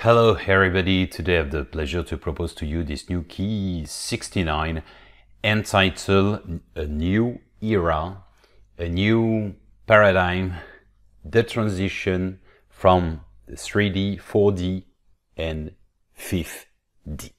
Hello everybody, today I have the pleasure to propose to you this new key 69 entitled A New Era, a New Paradigm, the transition from the 3D, 4D and 5D.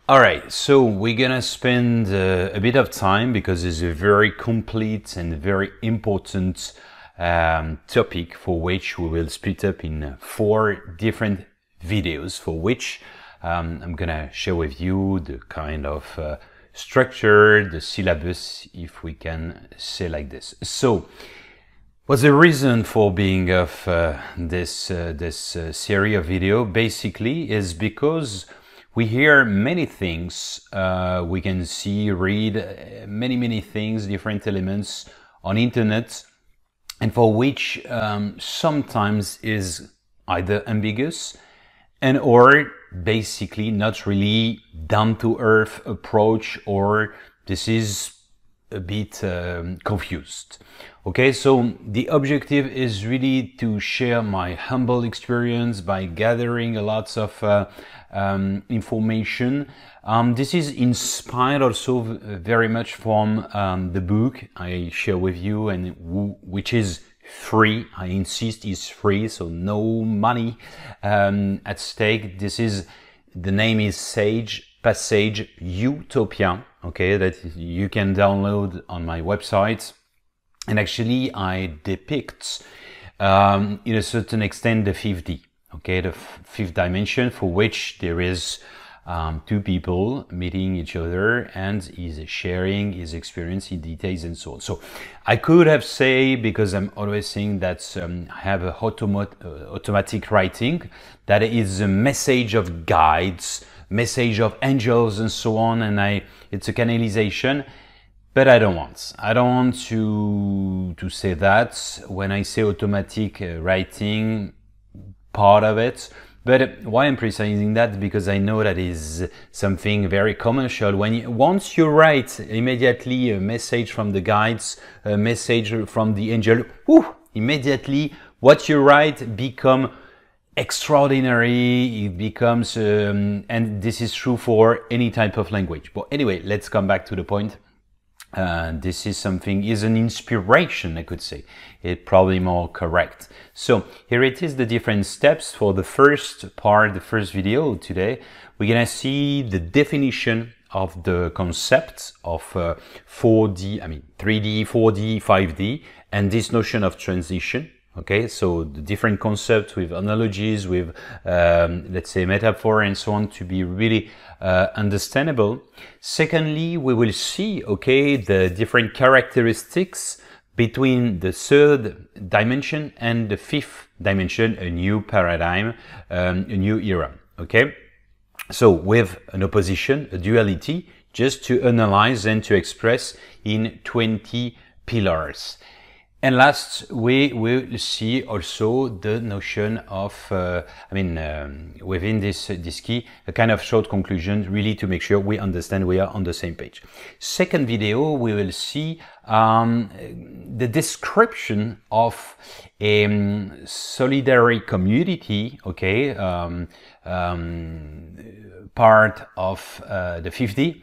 Alright, so we're gonna spend a bit of time because it's a very complete and very important topic for which we will split up in 4 different videos for which I'm gonna share with you the kind of structure, the syllabus, if we can say like this. So, what's the reason for being of this series of video? Basically, is because we hear many things. We can see, read many things, different elements on internet, and for which sometimes is either ambiguous and or basically not really down-to-earth approach, or this is a bit confused. Okay, so the objective is really to share my humble experience by gathering a lot of information. This is inspired also very much from the book I share with you, and which is free. I insist, is free, so no money at stake. The name is Sage Passage Utopia, okay, that you can download on my website. And actually I depict in a certain extent the 5D, okay, the fifth dimension, for which there is two people meeting each other and is sharing his experience in details and so on. So I could have said, because I'm always saying that I have a automatic writing, that is a message of guides, message of angels and so on, and it's a canalization. But I don't want to say that when I say automatic writing part of it. But why I'm precising that? Because I know that is something very commercial. Once you write immediately a message from the guides, a message from the angel, immediately what you write become extraordinary. It becomes, and this is true for any type of language. But anyway, let's come back to the point. This is an inspiration, I could say. It's probably more correct. So here it is, the different steps for the first part, the first video today. We're gonna see the definition of the concept of 3D, 4D, 5D, and this notion of transition. Okay, so the different concepts with analogies, with let's say metaphor and so on, to be really understandable. Secondly, we will see, okay, the different characteristics between the third dimension and the fifth dimension, a new paradigm, a new era. Okay, so with an opposition, a duality, just to analyze and to express in 20 pillars. And last, we will see also the notion of, within this key, a kind of short conclusion, really to make sure we understand we are on the same page. Second video, we will see the description of a solidary community, okay, part of the 5D.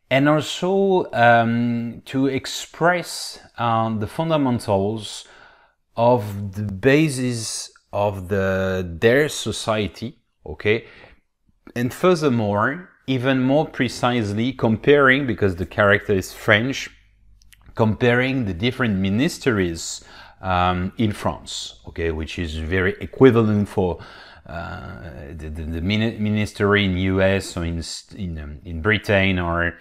And also to express the fundamentals of the basis of their society, okay? And furthermore, even more precisely comparing, because the character is French, comparing the different ministries in France, okay, which is very equivalent for the ministry in US or in Britain or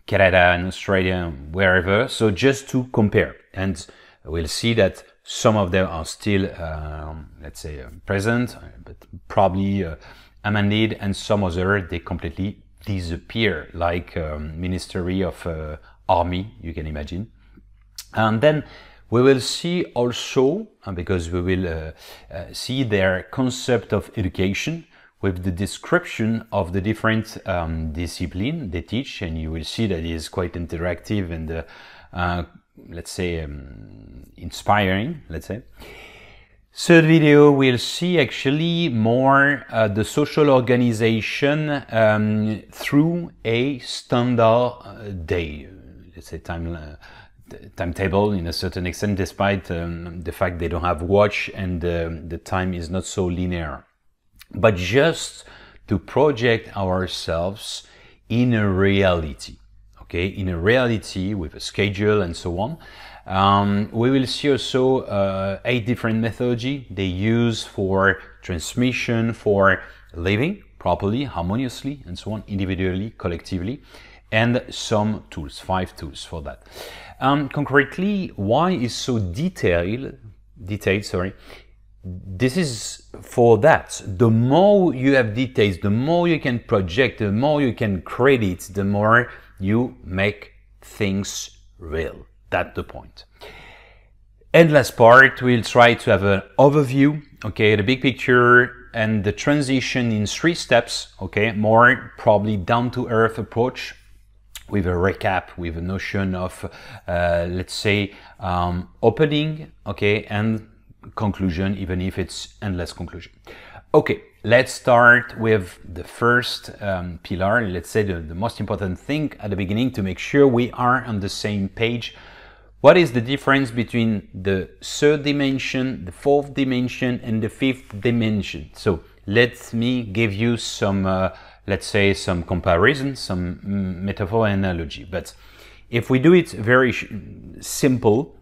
Canada and Australia, wherever. So just to compare, and we'll see that some of them are still, let's say, present, but probably amended, and some other they completely disappear, like Ministry of Army, you can imagine. And then we will see also, because we will see their concept of education with the description of the different discipline they teach, and you will see that it is quite interactive and let's say inspiring, let's say. Third video, we'll see actually more the social organization through a standard day, let's say timetable in a certain extent, despite the fact they don't have watch and the time is not so linear. But just to project ourselves in a reality, okay, in a reality with a schedule and so on. We will see also 8 different methodology they use for transmission, for living properly, harmoniously, and so on, individually, collectively, and some tools, 5 tools for that. Concretely, why is so detailed? Sorry. This is for that. The more you have details, the more you can project, the more you can credit, the more you make things real. That's the point. And last part, we'll try to have an overview, okay, the big picture and the transition in 3 steps, okay, more probably down-to-earth approach with a recap, with a notion of, let's say, opening, okay, and conclusion, even if it's endless conclusion. Okay, let's start with the first pillar, let's say the most important thing at the beginning to make sure we are on the same page. What is the difference between the 3rd dimension, the 4th dimension, and the 5th dimension? So let me give you some, let's say, some comparison, some metaphor and analogy. But if we do it very simple,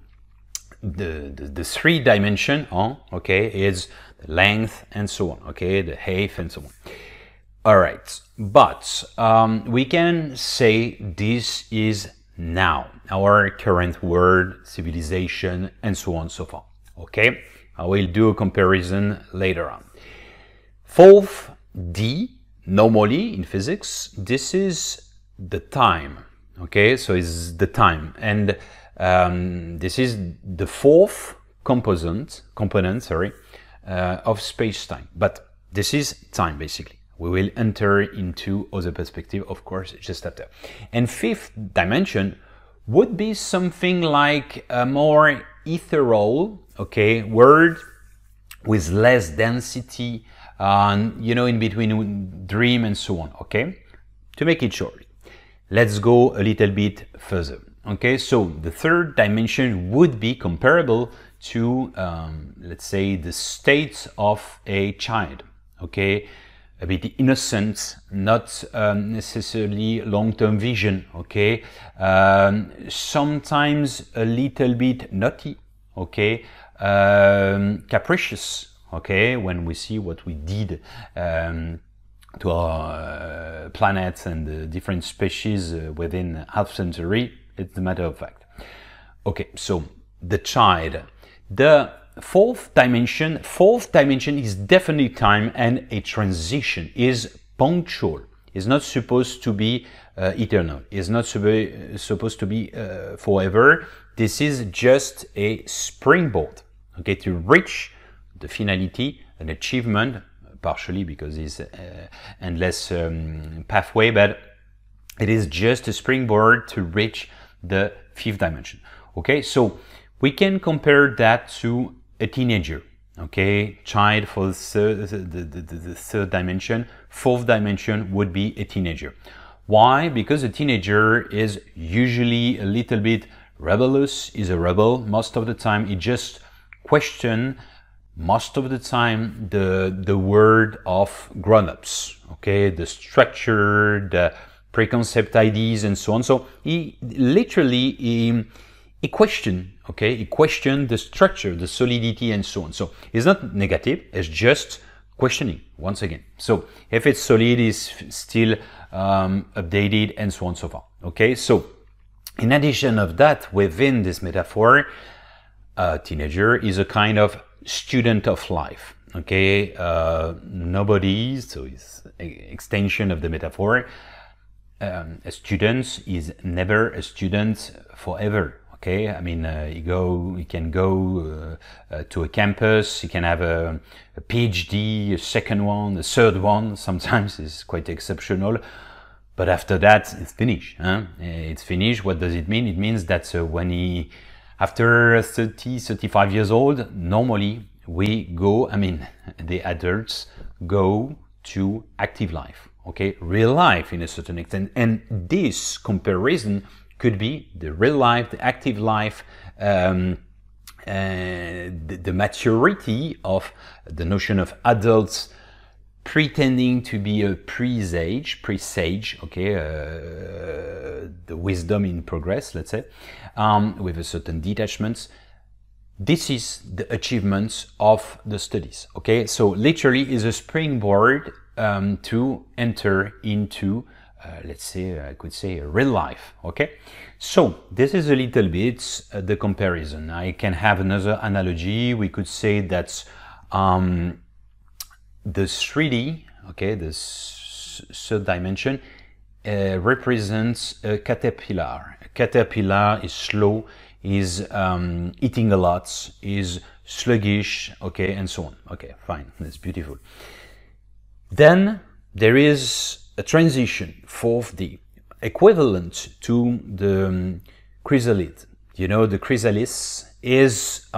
the 3 dimension, okay, is the length and so on, okay, the height and so on. All right, but we can say this is now our current world, civilization, and so on and so forth. Okay, I will do a comparison later on. 4th D, normally in physics, this is the time. Okay, so it's the time, and this is the 4th component, of space-time. But this is time, basically. We will enter into other perspective, of course, just after. And 5th dimension would be something like a more ethereal, okay, world with less density, you know, in between dream and so on, okay? To make it short, let's go a little bit further, okay? So the 3rd dimension would be comparable to, let's say, the state of a child, okay? A bit innocent, not necessarily long-term vision, okay? Sometimes a little bit naughty, okay? Capricious, okay? When we see what we did to our planets and the different species within half century, it's a matter of fact. Okay, so the child. The 4th dimension is definitely time, and a transition is punctual. It's not supposed to be eternal. It's not supposed to be forever. This is just a springboard, okay, to reach the finality, an achievement, partially because it's endless pathway, but it is just a springboard to reach the 5th dimension. Okay, so we can compare that to a teenager, okay, child for the 3rd dimension. 4th dimension would be a teenager. Why? Because a teenager is usually a little bit rebellious, is a rebel most of the time. He just question most of the time the word of grown-ups, okay, the structure, the preconceived ideas and so on. So he literally he questioned, okay, he questioned the structure, the solidity and so on. So it's not negative, it's just questioning once again. So if it's solid, it's still updated and so on and so forth. Okay, so in addition of that, within this metaphor, a teenager is a kind of student of life. Okay, nobody, so it's an extension of the metaphor. A student is never a student forever. Okay, I mean, he can go to a campus, he can have a PhD, a second one, a 3rd one, sometimes it's quite exceptional, but after that, it's finished. Huh? It's finished. What does it mean? It means that when he, after 30, 35 years old, normally, we go, I mean, the adults go to active life, okay, real life in a certain extent. And this comparison could be the real life, the active life, the maturity of the notion of adults pretending to be a presage, okay, the wisdom in progress, let's say, with a certain detachment. This is the achievements of the studies, okay? So literally is a springboard to enter into, let's say, I could say real life, okay? So this is a little bit the comparison. I can have another analogy. We could say that the 3D, okay, the third dimension, represents a caterpillar. A caterpillar is slow, is eating a lot, is sluggish, okay, and so on. Okay, fine, that's beautiful. Then there is a transition, 4D, equivalent to the chrysalid. You know, the chrysalis is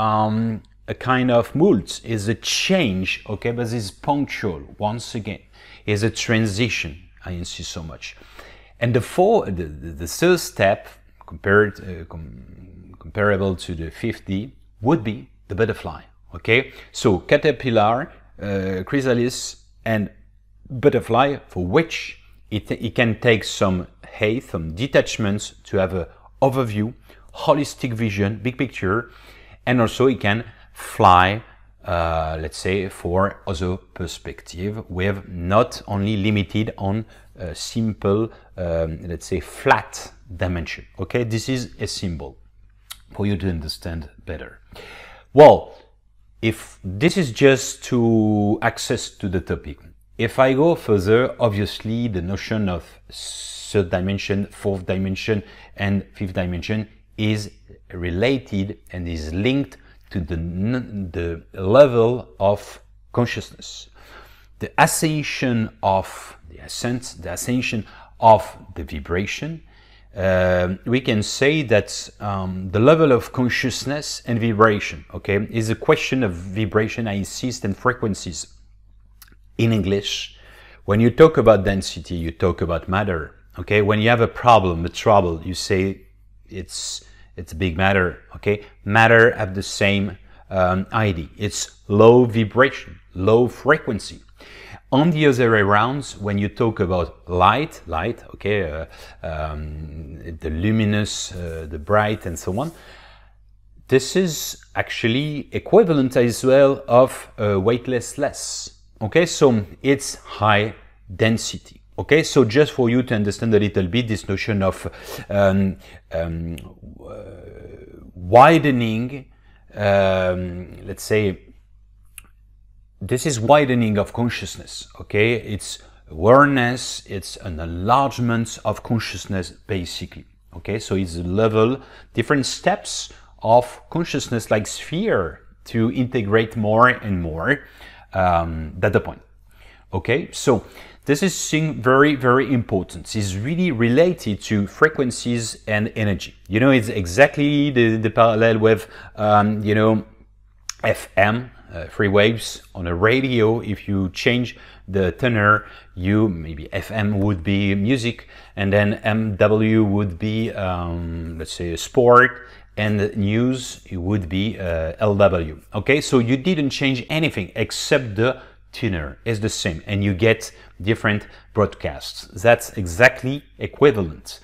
a kind of mold, is a change, okay, but it's punctual, once again, is a transition, I insist so much. And the third step, comparable to the 5D, would be the butterfly, okay? So caterpillar, chrysalis, and butterfly, for which it can take some height, some detachments to have an overview, holistic vision, big picture, and also it can fly, let's say, for other perspective, with not only limited on a simple, let's say, flat dimension. Okay, this is a symbol for you to understand better. Well, if this is just to access to the topic, if I go further, obviously the notion of third dimension, fourth dimension, and fifth dimension is related and is linked to the level of consciousness. The ascension of the ascension of the vibration. We can say that the level of consciousness and vibration, okay, is a question of vibration, I insist, and frequencies. In English, when you talk about density, you talk about matter, okay? When you have a problem, a trouble, you say it's big matter, okay? Matter have the same idea. It's low vibration, low frequency. On the other way around, when you talk about light, okay, the luminous, the bright, and so on, this is actually equivalent as well of weightlessness. Okay, so it's high density. Okay, so just for you to understand a little bit this notion of widening, let's say, this is widening of consciousness. Okay, it's awareness, it's an enlargement of consciousness, basically. Okay, so it's a level, different steps of consciousness, like sphere, to integrate more and more. That's the point. Okay, so this is very, very important. It's really related to frequencies and energy. You know, it's exactly the parallel with, you know, FM, free waves on a radio. If you change the tenor, maybe FM would be music, and then MW would be, let's say, sport, and news, it would be LW. Okay, so you didn't change anything except the tenor is the same, and you get different broadcasts. That's exactly equivalent.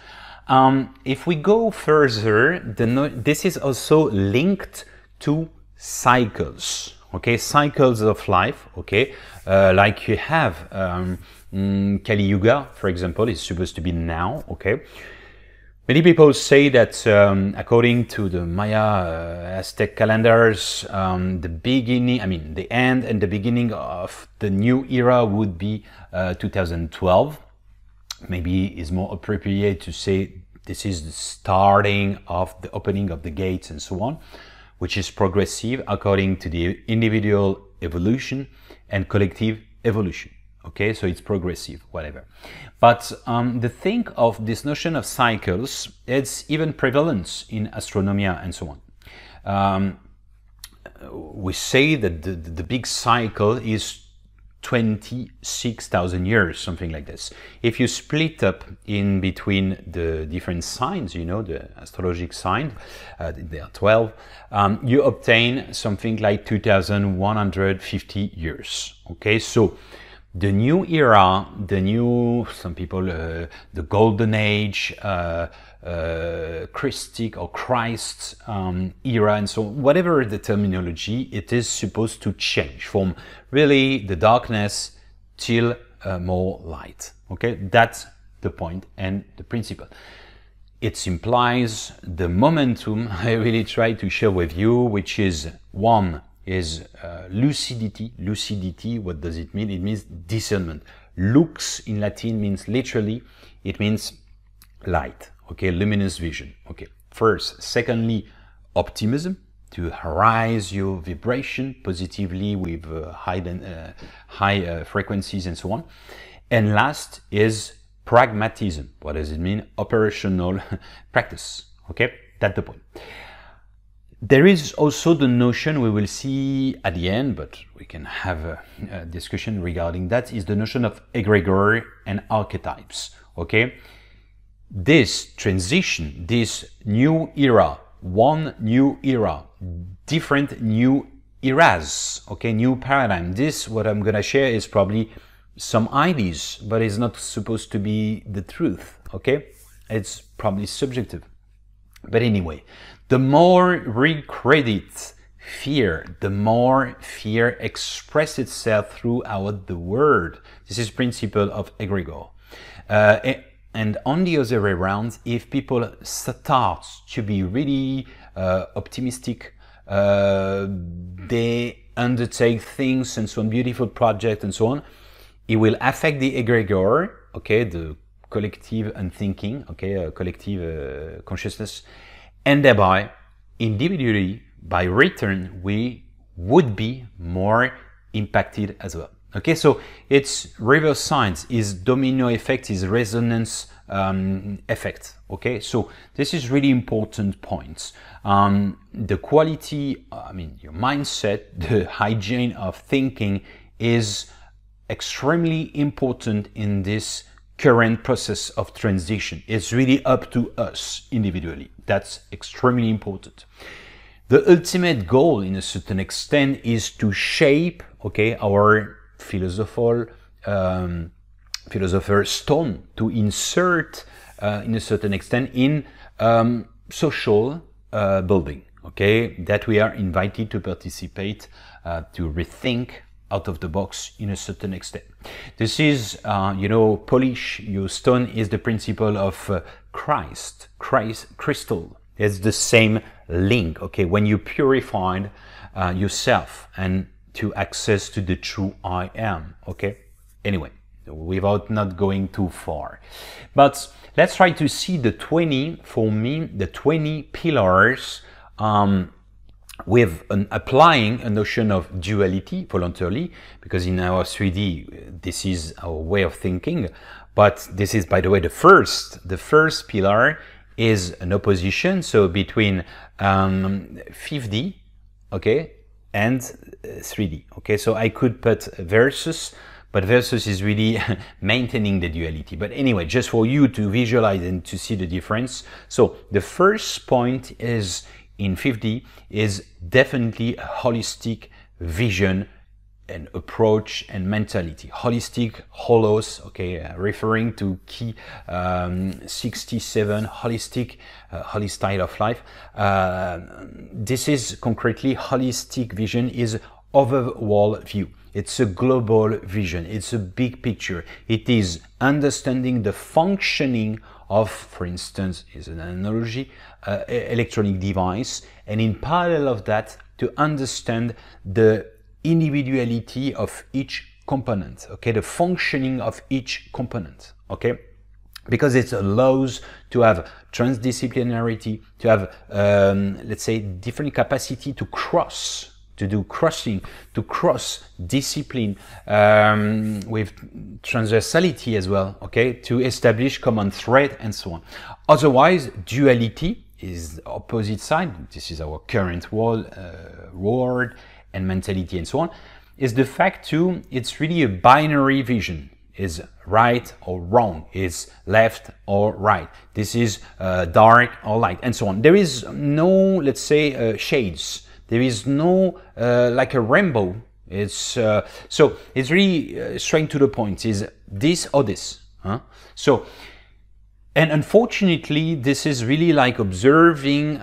If we go further, this is also linked to cycles. Okay, cycles of life. Okay, like you have Kali Yuga, for example, is supposed to be now. Okay. Many people say that according to the Maya Aztec calendars, the beginning, I mean the end and the beginning of the new era would be 2012. Maybe it's more appropriate to say this is the starting of the opening of the gates and so on, which is progressive according to the individual evolution and collective evolution. Okay, so it's progressive, whatever. But the thing of this notion of cycles, it's even prevalent in astronomy and so on. we say that the big cycle is 26,000 years, something like this. If you split up in between the different signs, you know, the astrological sign, there are 12, you obtain something like 2,150 years. Okay, so the new era, some people, the golden age, Christic or Christ era, and so on, whatever the terminology, it is supposed to change from really the darkness till more light. Okay, that's the point and the principle. It implies the momentum I really try to share with you, which is one is lucidity. Lucidity, what does it mean? It means discernment. Lux in Latin means literally, it means light. Okay, luminous vision. Okay, first. Secondly, optimism, to raise your vibration positively with high frequencies and so on. And last is pragmatism. What does it mean? Operational practice. Okay, that's the point. There is also the notion we will see at the end, but we can have a discussion regarding that, is the notion of egregor and archetypes. Okay, this transition, this new era, one new era, different new eras, okay, new paradigm. This, what I'm gonna share, is probably some ideas, but it's not supposed to be the truth, okay? It's probably subjective. But anyway, the more we credit fear, the more fear expresses itself throughout the world. This is principle of egregor. And on the other way around, if people start to be really optimistic, they undertake things and so on, beautiful projects and so on, it will affect the egregor, okay, the collective unthinking, okay, collective consciousness, and thereby, individually, by return, we would be more impacted as well. Okay, so it's reverse signs, is domino effect, is resonance effect. Okay, so this is really important points. The quality, I mean, your mindset, the hygiene of thinking is extremely important in this current process of transition. It's really up to us individually. That's extremely important. The ultimate goal, in a certain extent, is to shape, okay, our philosopher's stone, to insert in a certain extent in social building, okay, that we are invited to participate, to rethink out of the box in a certain extent. This is, you know, polish your stone is the principle of crystal. It's the same link, okay, when you purify yourself and to access to the true I am, okay? Anyway, without not going too far. But let's try to see the 20, for me, the 20 pillars with applying a notion of duality voluntarily, because in our 3D, this is our way of thinking. But this is, by the way, the first pillar is an opposition, so between 5D, okay, and 3D. Okay, so I could put versus, but versus is really maintaining the duality. But anyway, just for you to visualize and to see the difference. So the first point is in 5D is definitely a holistic vision and approach and mentality. Holistic, holos, okay, referring to key 67, holistic, holy style of life. This is concretely holistic vision is overall view. It's a global vision. It's a big picture. It is understanding the functioning of, for instance, is an analogy, electronic device, and in parallel of that, to understand the individuality of each component, okay, the functioning of each component, okay, because it allows to have transdisciplinarity, to have, let's say, different capacity to cross, to do crossing, to cross discipline with transversality as well, okay, to establish common thread and so on. Otherwise, duality is the opposite side. This is our current world, and mentality and so on. Is the fact too, it's really a binary vision. Is right or wrong, is left or right. This is dark or light, and so on. There is no, let's say, shades. There is no like a rainbow. It's so it's really straight to the point. Is this or this? Huh? So, and unfortunately, this is really like observing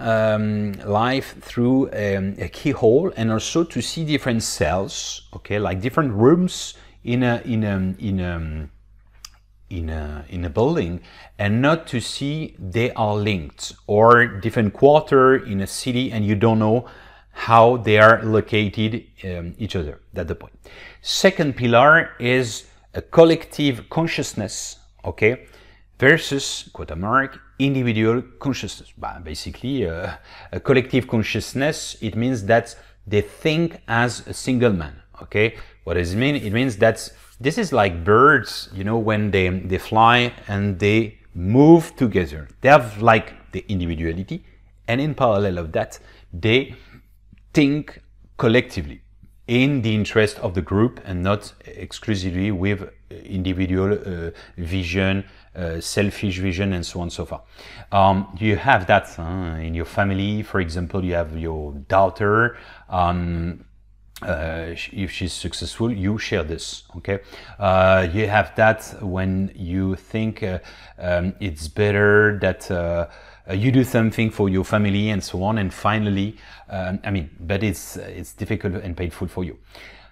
life through a keyhole, and also to see different cells. Okay, like different rooms in a building, and not to see they are linked, or different quarter in a city and you don't know how they are located each other. That's the point. Second pillar is a collective consciousness, okay, versus, quote mark, individual consciousness. Basically, a collective consciousness, it means that they think as a single man, okay. What does it mean? It means that this is like birds, you know, when they fly and they move together. They have like the individuality, and in parallel of that, they think collectively in the interest of the group, and not exclusively with individual vision, selfish vision, and so on and so forth. You have that in your family. For example, you have your daughter. If she's successful, you share this, okay. You have that when you think it's better that you do something for your family and so on, and finally, I mean, but it's difficult and painful for you.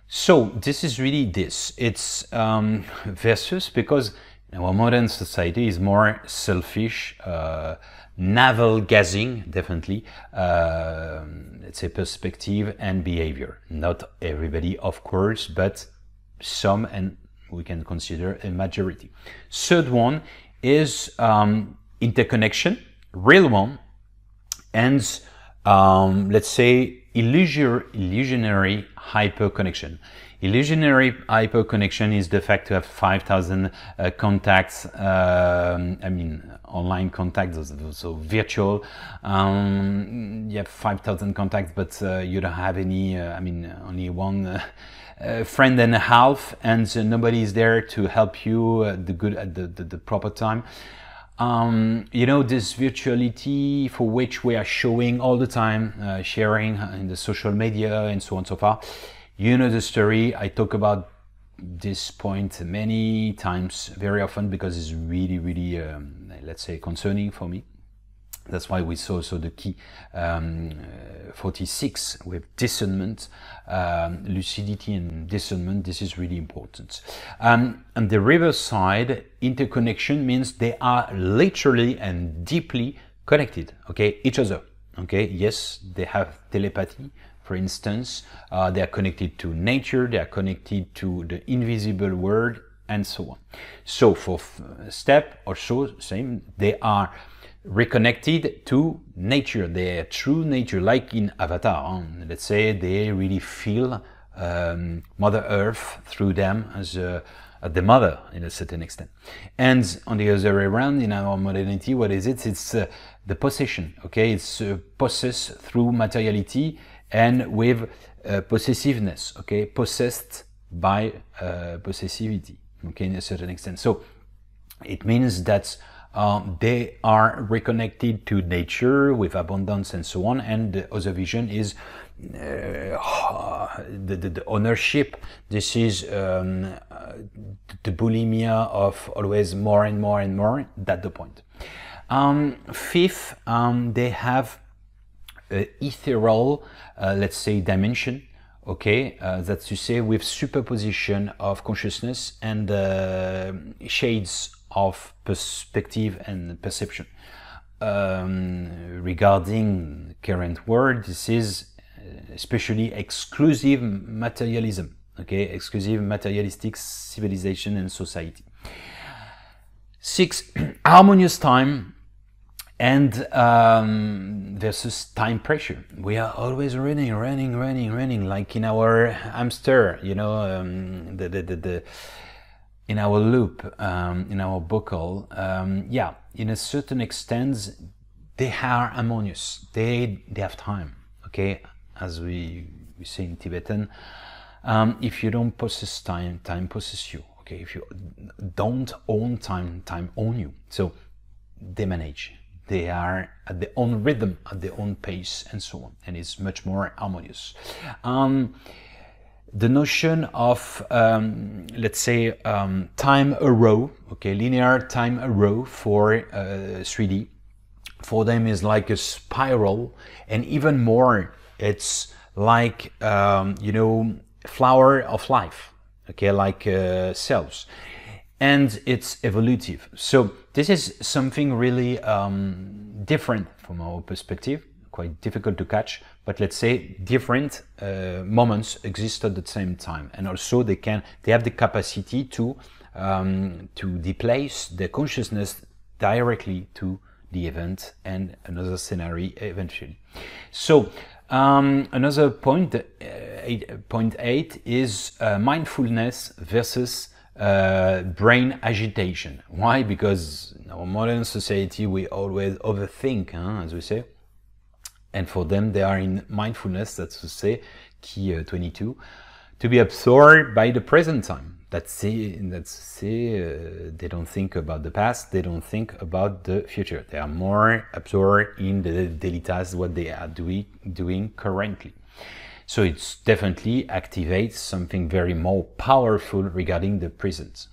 So this is really this. It's versus, because our modern society is more selfish, navel gazing, definitely, let's say perspective and behavior. Not everybody, of course, but some, and we can consider a majority. Third one is interconnection, real one, and let's say illusionary hyperconnection. Illusionary hyperconnection is the fact to have 5,000 contacts, I mean online contacts, so virtual. You have 5,000 contacts, but you don't have any, I mean, only one friend and a half, and nobody is there to help you at the proper time. You know, this virtuality for which we are showing all the time, sharing in the social media and so on and so forth. You know the story. I talk about this point many times, very often, because it's really, really, let's say, concerning for me. That's why we saw also the key 46 with discernment, lucidity and discernment. This is really important. On the reverse side, interconnection means they are literally and deeply connected, okay, each other, okay. Yes, they have telepathy. For instance, they are connected to nature, they are connected to the invisible world, and so on. So for step or so, same, they are reconnected to nature, their true nature, like in Avatar. Let's say they really feel Mother Earth through them as the mother in a certain extent. And on the other way around, in our modernity, what is it? It's the possession, okay? It's possessed through materiality, and with possessiveness, okay, possessed by possessivity, okay, in a certain extent. So it means that they are reconnected to nature with abundance and so on, and the other vision is the ownership. This is the bulimia of always more and more and more. That's the point. Fifth, they have ethereal, let's say, dimension, okay, that's to say with superposition of consciousness and shades of perspective and perception. Regarding current world, this is especially exclusive materialism, okay, exclusive materialistic civilization and society. 6, harmonious time and versus time pressure. We are always running, like in our hamster, you know, in our loop, in our buckle. Yeah, in a certain extent, they are harmonious. They have time. Okay, as we say in Tibetan, if you don't possess time, time possesses you. Okay, if you don't own time, time owns you. So they manage. They are at their own rhythm, at their own pace, and so on, and it's much more harmonious. The notion of, let's say, time arrow, okay, linear time arrow for 3D, for them is like a spiral, and even more, it's like, you know, flower of life, okay, like cells. And it's evolutive. So this is something really different from our perspective, quite difficult to catch, but let's say different moments exist at the same time. And also they have the capacity to displace the consciousness directly to the event and another scenario eventually. So another point, point 8 is mindfulness versus brain agitation. Why? Because in our modern society we always overthink, as we say, and for them they are in mindfulness, that's to say, key 22, to be absorbed by the present time. That's they don't think about the past, they don't think about the future. They are more absorbed in the daily tasks, what they are doing currently. So it definitely activates something very more powerful regarding the present.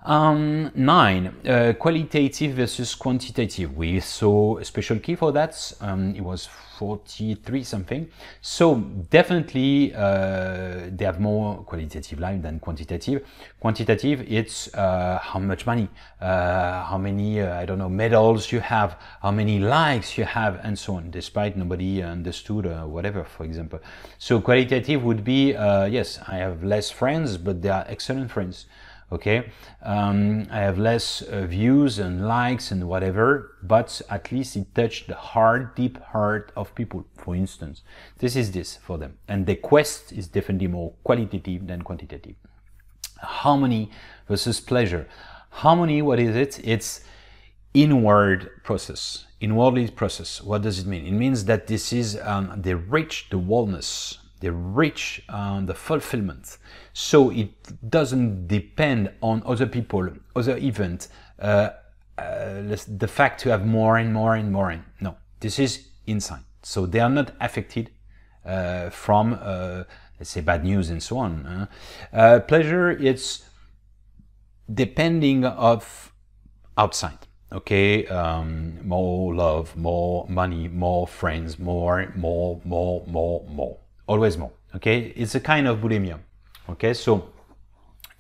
9, qualitative versus quantitative. We saw a special key for that. It was 43 something. So definitely they have more qualitative life than quantitative. Quantitative, it's how much money, how many, I don't know, medals you have, how many likes you have, and so on, despite nobody understood whatever, for example. So qualitative would be, yes, I have less friends, but they are excellent friends. Okay, I have less views and likes and whatever, but at least it touched the heart, deep heart of people, for instance. This is this for them. And the quest is definitely more qualitative than quantitative. Harmony versus pleasure. Harmony, what is it? It's inward process, inwardly process. What does it mean? It means that this is, they reach the wholeness, they reach the fulfillment. So it doesn't depend on other people, other events, the fact to have more and more and more. No, this is inside. So they are not affected from, let's say, bad news and so on. Pleasure, it's depending of outside. Okay, more love, more money, more friends, more. Always more. Okay, it's a kind of bulimia. Okay, so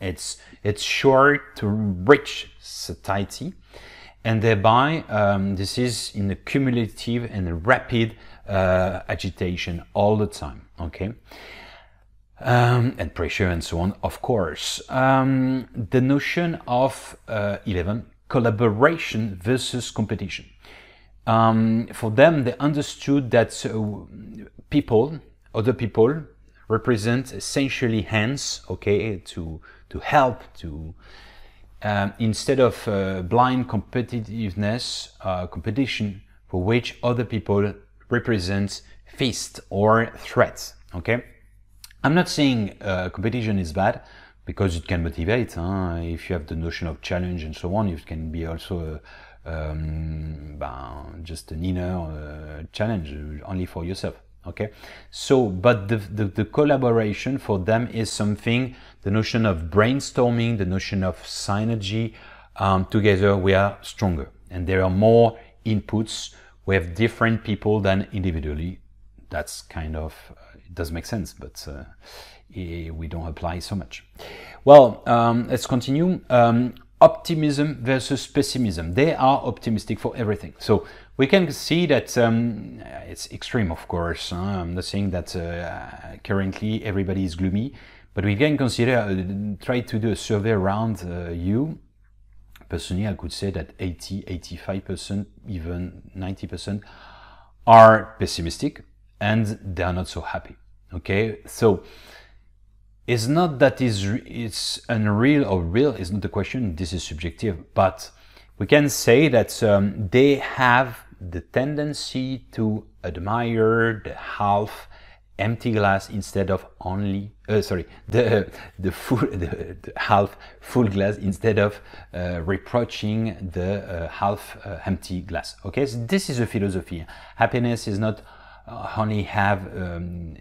it's sure to reach satiety, and thereby this is in a cumulative and rapid agitation all the time. Okay, and pressure and so on, of course. The notion of 11, collaboration versus competition. For them, they understood that other people represent essentially hands, okay, to help, to instead of blind competitiveness, competition for which other people represent fist or threats. Okay, I'm not saying competition is bad, because it can motivate. If you have the notion of challenge and so on, it can be also just an inner challenge only for yourself. Okay, so but the collaboration for them is something, the notion of brainstorming, the notion of synergy. Together we are stronger, and there are more inputs. We have different people than individually. That's kind of, it does make sense, but we don't apply so much. Well, let's continue. Optimism versus pessimism. They are optimistic for everything. So we can see that it's extreme, of course. I'm not saying that currently everybody is gloomy, but we can consider, try to do a survey around you. Personally, I could say that 80, 85%, even 90% are pessimistic, and they are not so happy. Okay, so it's not that it's unreal or real, it's not the question, this is subjective, but we can say that they have the tendency to admire the half empty glass instead of only the half full glass, instead of reproaching the half empty glass. Okay, so this is a philosophy. Happiness is not only have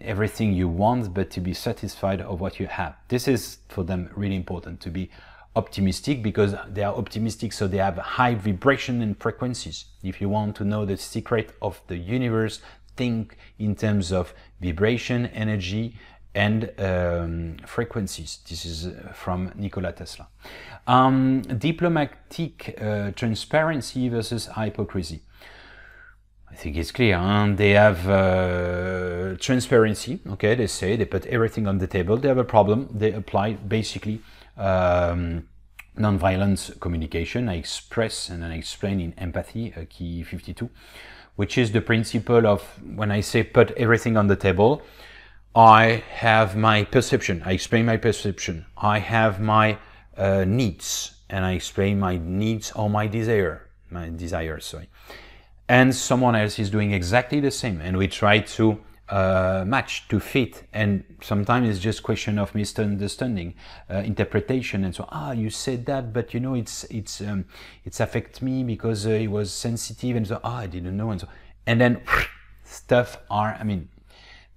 everything you want, but to be satisfied of what you have. This is for them really important, to be optimistic, because they are optimistic, so they have high vibration and frequencies. If you want to know the secret of the universe, think in terms of vibration, energy, and frequencies. This is from Nikola Tesla. Diplomatic transparency versus hypocrisy. I think it's clear, huh? They have transparency, okay, they say, they put everything on the table. They have a problem, they apply basically non-violence communication. I express and I explain in empathy, key 52, which is the principle of, when I say put everything on the table, I have my perception, I explain my perception, I have my needs, and I explain my needs or my desires, sorry. And someone else is doing exactly the same, and we try to match, to fit, and sometimes it's just question of misunderstanding, interpretation, and so you said that, but you know it's affect me because it was sensitive, and so I didn't know, and so, and then stuff are, I mean,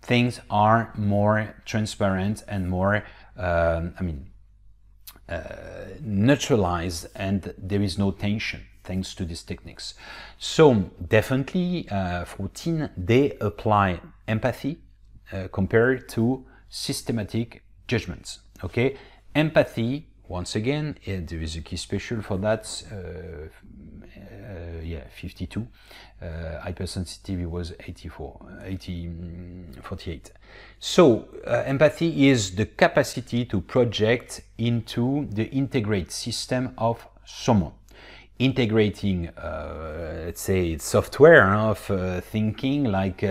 things are more transparent and more neutralized, and there is no tension thanks to these techniques. So definitely 14, they apply empathy compared to systematic judgments. Okay, empathy, once again, there is a key special for that, 52. Hypersensitivity was 48. So empathy is the capacity to project into the integrate system of someone. Integrating, let's say, software of thinking, like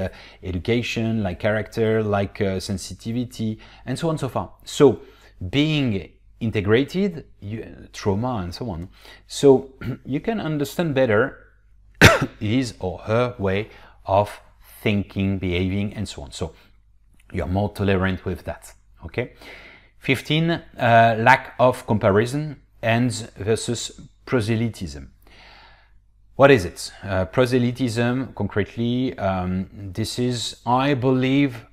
education, like character, like sensitivity, and so on and so forth. So being integrated, trauma and so on, so you can understand better his or her way of thinking, behaving, and so on. So you're more tolerant with that. Okay. 15, lack of comparison and versus proselytism. What is it? Proselytism, concretely, this is, I believe,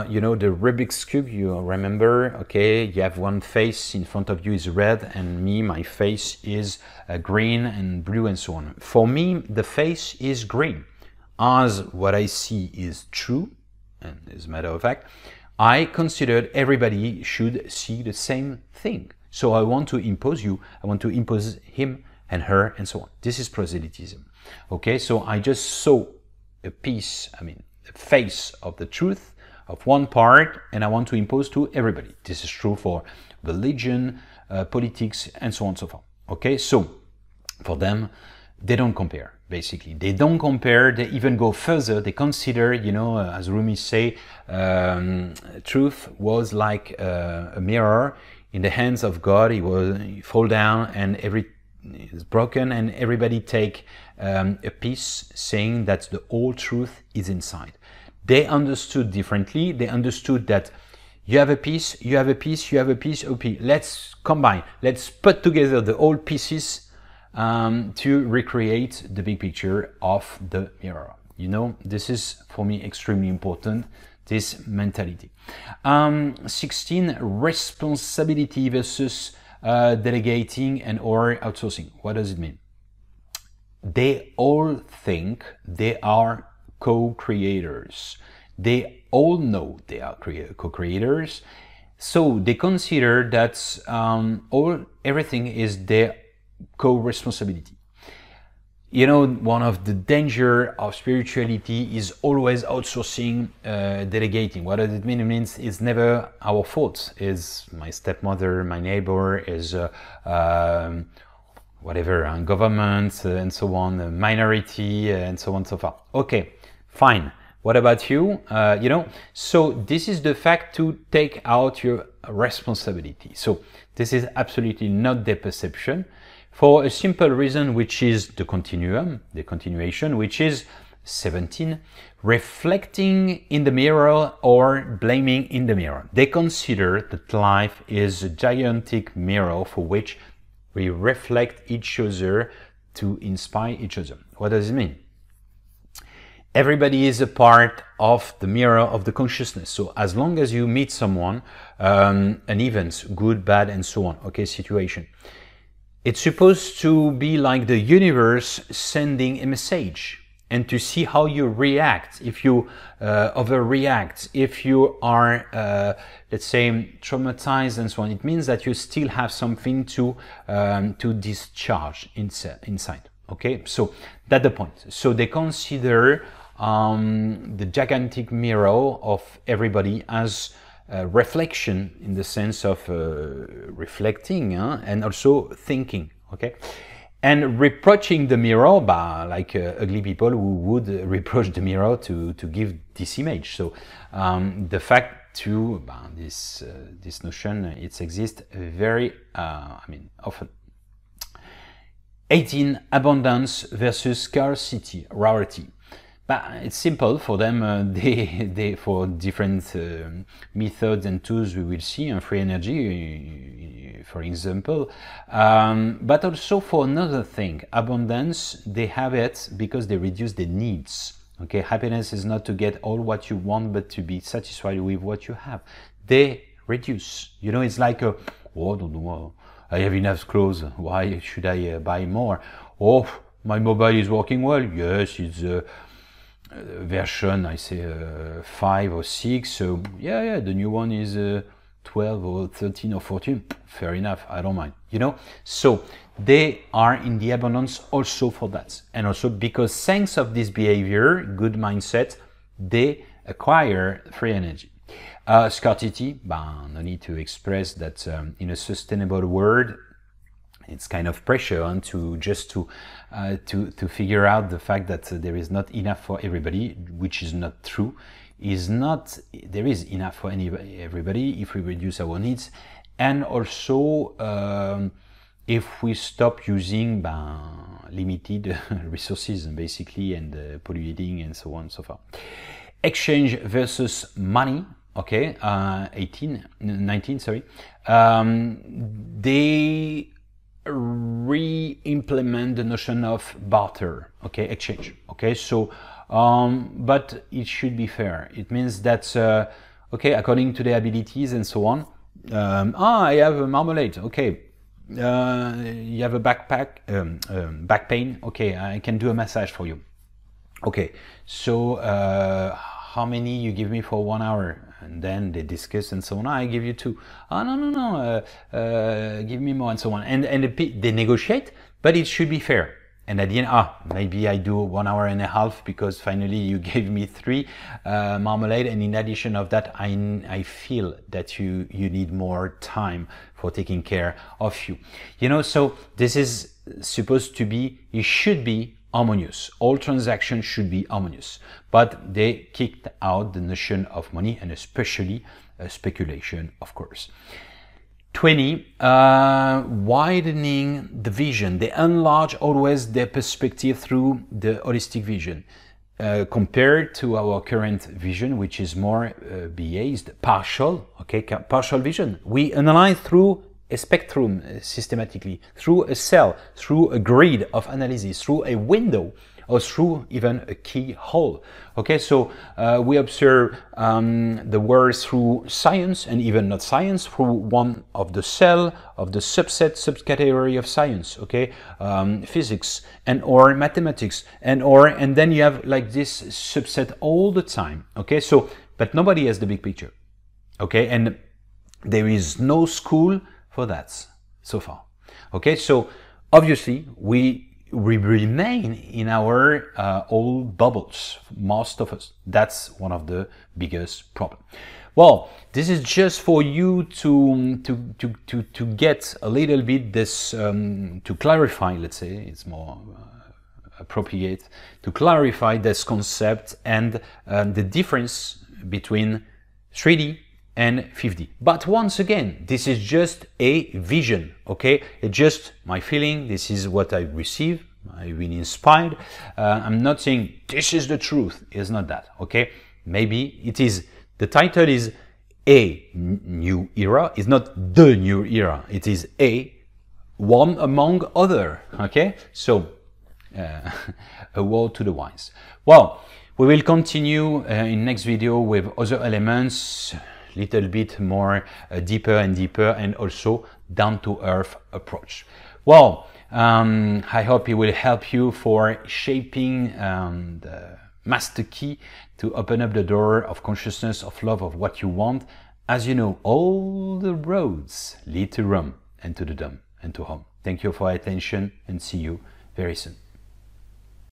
you know, the Rubik's Cube, you remember, okay, you have one face in front of you is red, and me, my face is green and blue and so on. For me, the face is green. As what I see is true, and as a matter of fact, I considered everybody should see the same thing. So I want to impose you, I want to impose him and her and so on. This is proselytism. Okay, so I just saw a piece, I mean, the face of the truth of one part, and I want to impose to everybody. This is true for religion, politics, and so on and so forth. Okay, so for them, they don't compare, basically. They don't compare, they even go further. They consider, you know, as Rumi say, truth was like a mirror in the hands of God. He fall down and is broken, and everybody take a piece, saying that the whole truth is inside. They understood differently. They understood that you have a piece, you have a piece, you have a piece, okay, let's combine, let's put together the whole pieces to recreate the big picture of the mirror. You know, this is for me extremely important, this mentality. 16, responsibility versus delegating and or outsourcing. What does it mean? They all think they are co-creators. They all know they are co-creators. So they consider that everything is their co-responsibility. You know, one of the danger of spirituality is always outsourcing, delegating. What does it mean? It means it's never our fault. It's my stepmother, my neighbor, is whatever, government, and so on, minority, and so on and so forth. Okay, fine. What about you? You know, so this is the fact to take out your responsibility. So this is absolutely not the perception, for a simple reason, which is the continuum, the continuation, which is 17, reflecting in the mirror or blaming in the mirror. They consider that life is a gigantic mirror for which we reflect each other to inspire each other. What does it mean? Everybody is a part of the mirror of the consciousness. So as long as you meet someone, an event, good, bad, and so on, okay, situation, it's supposed to be like the universe sending a message, and to see how you react. If you overreact, if you are, let's say, traumatized and so on, it means that you still have something to discharge inside. Okay, so that's the point. So they consider the gigantic mirror of everybody as a reflection, in the sense of reflecting and also thinking. Okay, and reproaching the mirror, like ugly people who would reproach the mirror to give this image. So the fact to this notion, it exists very I mean often. 18, abundance versus scarcity, rarity. But it's simple for them. They for different methods and tools we will see, free energy, for example, but also for another thing, abundance. They have it because they reduce the needs. Okay, happiness is not to get all what you want, but to be satisfied with what you have. They reduce. You know, it's like oh, I don't know. I have enough clothes. Why should I buy more? Oh, my mobile is working well. Yes, it's version, I say 5 or 6. So yeah, the new one is 12 or 13 or 14. Fair enough. I don't mind. You know. So they are in the abundance also for that, and also because thanks of this behavior, good mindset, they acquire free energy. Scarcity, no need to express that in a sustainable world. It's kind of pressure on to figure out the fact that there is not enough for everybody, which is not true. There is enough for everybody if we reduce our needs, and also if we stop using limited resources basically, and polluting and so on and so forth. Exchange versus money. Okay, 19, sorry. They re-implement the notion of barter, okay, exchange. Okay, so, but it should be fair. It means that, okay, according to the abilities and so on, I have a marmalade, okay. You have a back pain, okay, I can do a massage for you. Okay, so how many you give me for 1 hour? And then they discuss and so on. I give you 2. Oh, no, give me more and so on. And they negotiate, but it should be fair. And at the end, maybe I do 1 hour and a half because finally you gave me 3 marmalade. And in addition of that, I feel that you need more time for taking care of you. You know, so this is supposed to be, it should be harmonious. All transactions should be harmonious, but they kicked out the notion of money, and especially speculation, of course. 20, widening the vision. They enlarge always their perspective through the holistic vision, compared to our current vision, which is more biased, partial. Okay, partial vision. We analyze through a spectrum systematically, through a cell, through a grid of analysis, through a window, or through even a keyhole. Okay, so we observe the world through science, and even not science, through one of the cell of the subcategory of science. Okay, physics and or mathematics and then you have like this subset all the time. Okay, so but nobody has the big picture. Okay, and there is no school for that so far. Okay, so obviously we remain in our old bubbles, most of us. That's one of the biggest problems. Well, this is just for you to get a little bit this to clarify. Let's say it's more propagate, to clarify this concept and the difference between 3D and 5D. But once again, this is just a vision, okay? It's just my feeling. This is what I receive. I've been inspired. I'm not saying this is the truth. It's not that, okay? Maybe it is. The title is A New Era. It's not the new era. It is one among other, okay? So, a word to the wise. Well, we will continue in next video with other elements, little bit more deeper and deeper, and also down-to-earth approach. Well, I hope it will help you for shaping the master key to open up the door of consciousness, of love, of what you want. As you know, all the roads lead to Rome and to the Dome and to home. Thank you for your attention and see you very soon.